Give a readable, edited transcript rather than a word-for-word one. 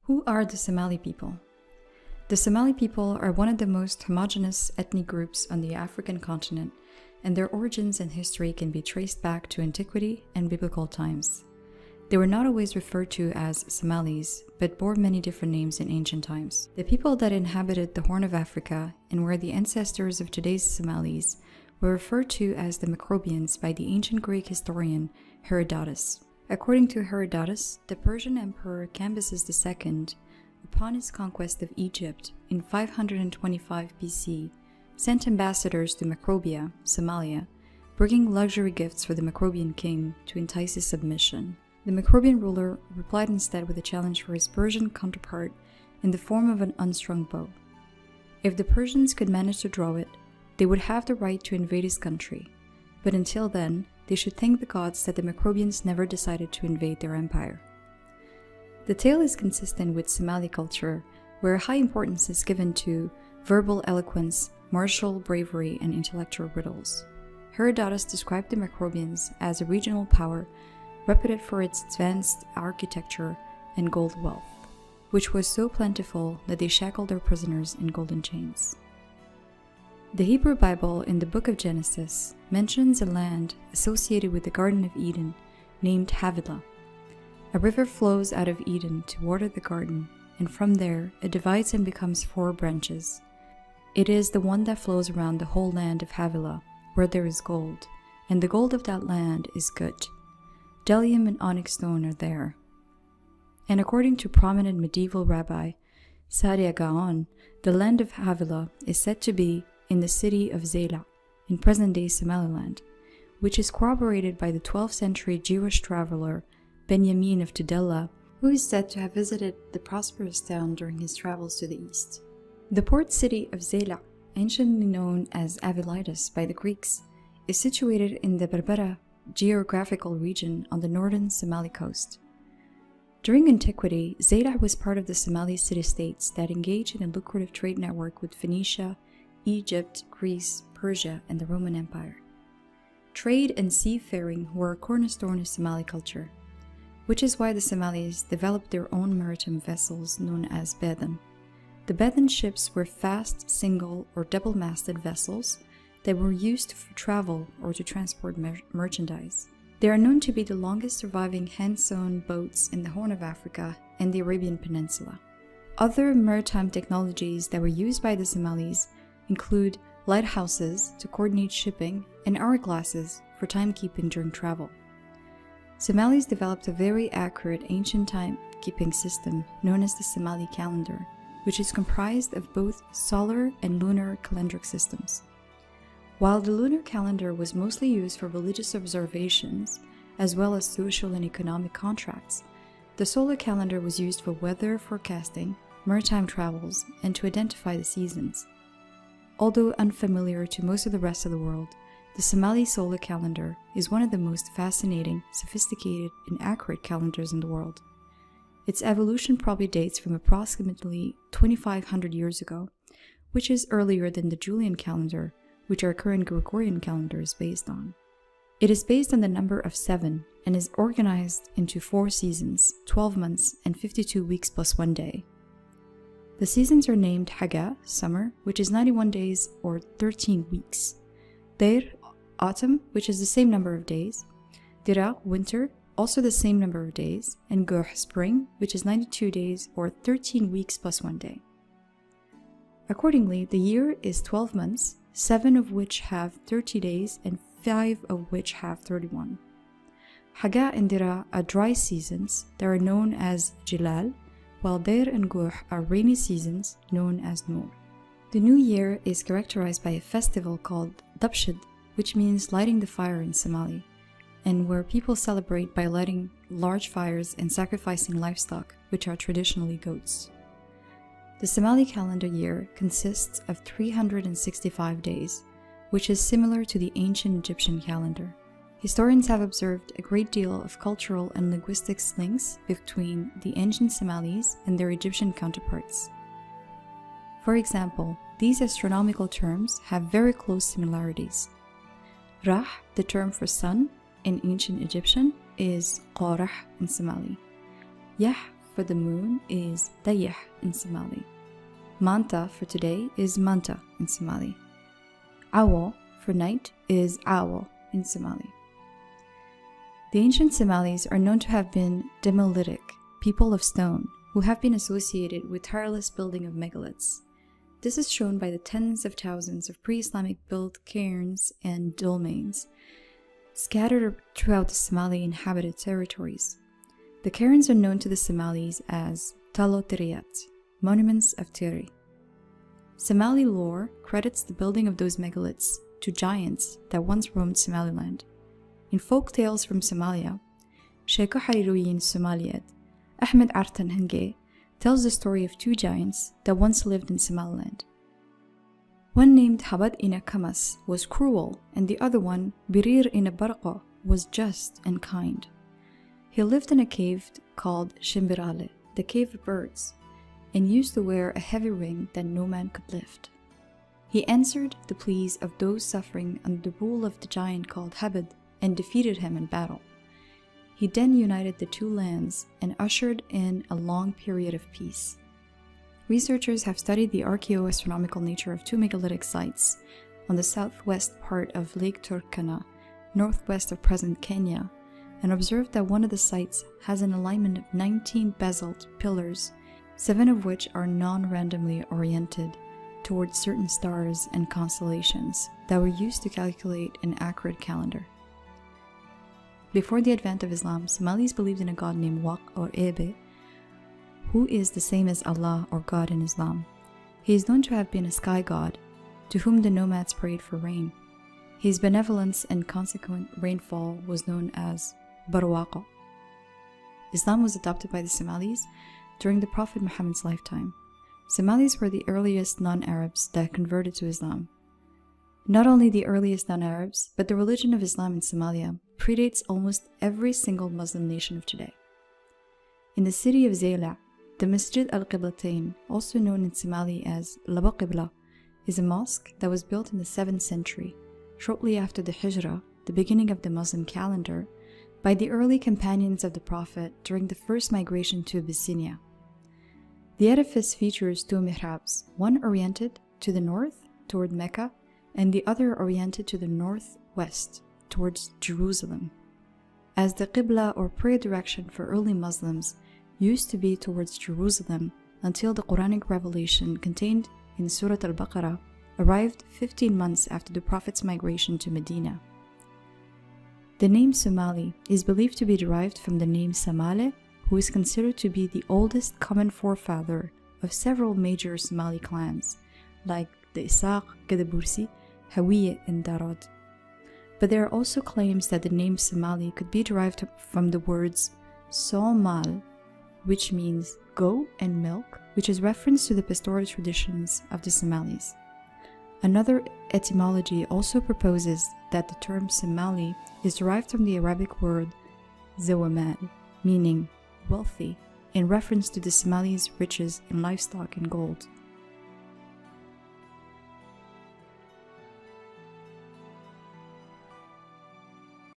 Who are the Somali people? The Somali people are one of the most homogeneous ethnic groups on the African continent, and their origins and history can be traced back to antiquity and biblical times. They were not always referred to as Somalis, but bore many different names in ancient times. The people that inhabited the Horn of Africa and were the ancestors of today's Somalis were referred to as the Macrobians by the ancient Greek historian Herodotus. According to Herodotus, the Persian emperor Cambyses II, upon his conquest of Egypt in 525 BC, sent ambassadors to Macrobia, Somalia, bringing luxury gifts for the Macrobian king to entice his submission. The Macrobian ruler replied instead with a challenge for his Persian counterpart in the form of an unstrung bow. If the Persians could manage to draw it, they would have the right to invade his country, but until then, they should thank the gods that the Macrobians never decided to invade their empire. The tale is consistent with Somali culture, where high importance is given to verbal eloquence, martial bravery, and intellectual riddles. Herodotus described the Macrobians as a regional power reputed for its advanced architecture and gold wealth, which was so plentiful that they shackled their prisoners in golden chains. The Hebrew Bible in the book of Genesis mentions a land associated with the Garden of Eden named Havilah. A river flows out of Eden to water the garden, and from there it divides and becomes 4 branches. It is the one that flows around the whole land of Havilah, where there is gold, and the gold of that land is good. Bdellium and onyx stone are there. And according to prominent medieval rabbi Saadia Gaon, the land of Havilah is said to be in the city of Zela, in present-day Somaliland, which is corroborated by the 12th century Jewish traveler Benjamin of Tudela, who is said to have visited the prosperous town during his travels to the east. The port city of Zela, anciently known as Avilitis by the Greeks, is situated in the Berbera geographical region on the northern Somali coast. During antiquity, Zela was part of the Somali city-states that engaged in a lucrative trade network with Phoenicia, Egypt, Greece, Persia, and the Roman Empire. Trade and seafaring were a cornerstone of Somali culture, which is why the Somalis developed their own maritime vessels known as bedan. The bedan ships were fast, single, or double-masted vessels that were used for travel or to transport merchandise. They are known to be the longest surviving hand-sewn boats in the Horn of Africa and the Arabian Peninsula. Other maritime technologies that were used by the Somalis include lighthouses to coordinate shipping and hourglasses for timekeeping during travel. Somalis developed a very accurate ancient timekeeping system known as the Somali calendar, which is comprised of both solar and lunar calendric systems. While the lunar calendar was mostly used for religious observations, as well as social and economic contracts, the solar calendar was used for weather forecasting, maritime travels, and to identify the seasons. Although unfamiliar to most of the rest of the world, the Somali solar calendar is one of the most fascinating, sophisticated, and accurate calendars in the world. Its evolution probably dates from approximately 2,500 years ago, which is earlier than the Julian calendar, which our current Gregorian calendar is based on. It is based on the number of 7 and is organized into 4 seasons, 12 months, and 52 weeks plus 1 day. The seasons are named Haga, summer, which is 91 days or 13 weeks. Deir, autumn, which is the same number of days. Dira, winter, also the same number of days. And Guh, spring, which is 92 days or 13 weeks plus 1 day. Accordingly, the year is 12 months, 7 of which have 30 days and 5 of which have 31. Haga and Dira are dry seasons that are known as Jilal, while Deir and Guh are rainy seasons known as Nur. The new year is characterized by a festival called Dabshid, which means lighting the fire in Somali, and where people celebrate by lighting large fires and sacrificing livestock, which are traditionally goats. The Somali calendar year consists of 365 days, which is similar to the ancient Egyptian calendar. Historians have observed a great deal of cultural and linguistic links between the ancient Somalis and their Egyptian counterparts. For example, these astronomical terms have very close similarities. Rah, the term for sun in ancient Egyptian, is Qarah in Somali. Yah, for the moon is dayah in Somali. Manta for today is manta in Somali. Awo for night is awo in Somali. The ancient Somalis are known to have been demolitic, people of stone, who have been associated with tireless building of megaliths. This is shown by the tens of thousands of pre-Islamic built cairns and dolmens scattered throughout the Somali inhabited territories. The cairns are known to the Somalis as Talo Tiriyat, monuments of Tiri. Somali lore credits the building of those megaliths to giants that once roamed Somaliland. In folk tales from Somalia, Sheikh Hariruyin Somaliyat, Ahmed Artan Henge, tells the story of two giants that once lived in Somaliland. One named Habad Ina Kamas was cruel, and the other one, Birir Ina Barqa, was just and kind. He lived in a cave called Shimbirale, the cave of birds, and used to wear a heavy ring that no man could lift. He answered the pleas of those suffering under the rule of the giant called Habad and defeated him in battle. He then united the two lands and ushered in a long period of peace. Researchers have studied the archaeoastronomical nature of two megalithic sites on the southwest part of Lake Turkana, northwest of present Kenya, and observed that one of the sites has an alignment of 19 basalt pillars, 7 of which are non-randomly oriented towards certain stars and constellations that were used to calculate an accurate calendar. Before the advent of Islam, Somalis believed in a god named Waq or Ebe, who is the same as Allah or God in Islam. He is known to have been a sky god, to whom the nomads prayed for rain. His benevolence and consequent rainfall was known as Barwaqa. Islam was adopted by the Somalis during the Prophet Muhammad's lifetime. Somalis were the earliest non-Arabs that converted to Islam. Not only the earliest non-Arabs, but the religion of Islam in Somalia predates almost every single Muslim nation of today. In the city of Zayla, the Masjid al-Qiblatain, also known in Somali as Laba Qibla, is a mosque that was built in the 7th century, shortly after the Hijrah, the beginning of the Muslim calendar, by the early companions of the Prophet during the first migration to Abyssinia. The edifice features two mihrabs, one oriented to the north toward Mecca, and the other oriented to the northwest towards Jerusalem, as the Qibla or prayer direction for early Muslims used to be towards Jerusalem until the Quranic revelation contained in Surah Al-Baqarah arrived 15 months after the Prophet's migration to Medina. The name Somali is believed to be derived from the name Samale, who is considered to be the oldest common forefather of several major Somali clans, like the Isaq, Gadabursi, Hawiye, and Darod. But there are also claims that the name Somali could be derived from the words Somal, which means go and milk, which is reference to the pastoral traditions of the Somalis. Another etymology also proposes that the term Somali is derived from the Arabic word Zawamal, meaning wealthy, in reference to the Somalis' riches in livestock and gold.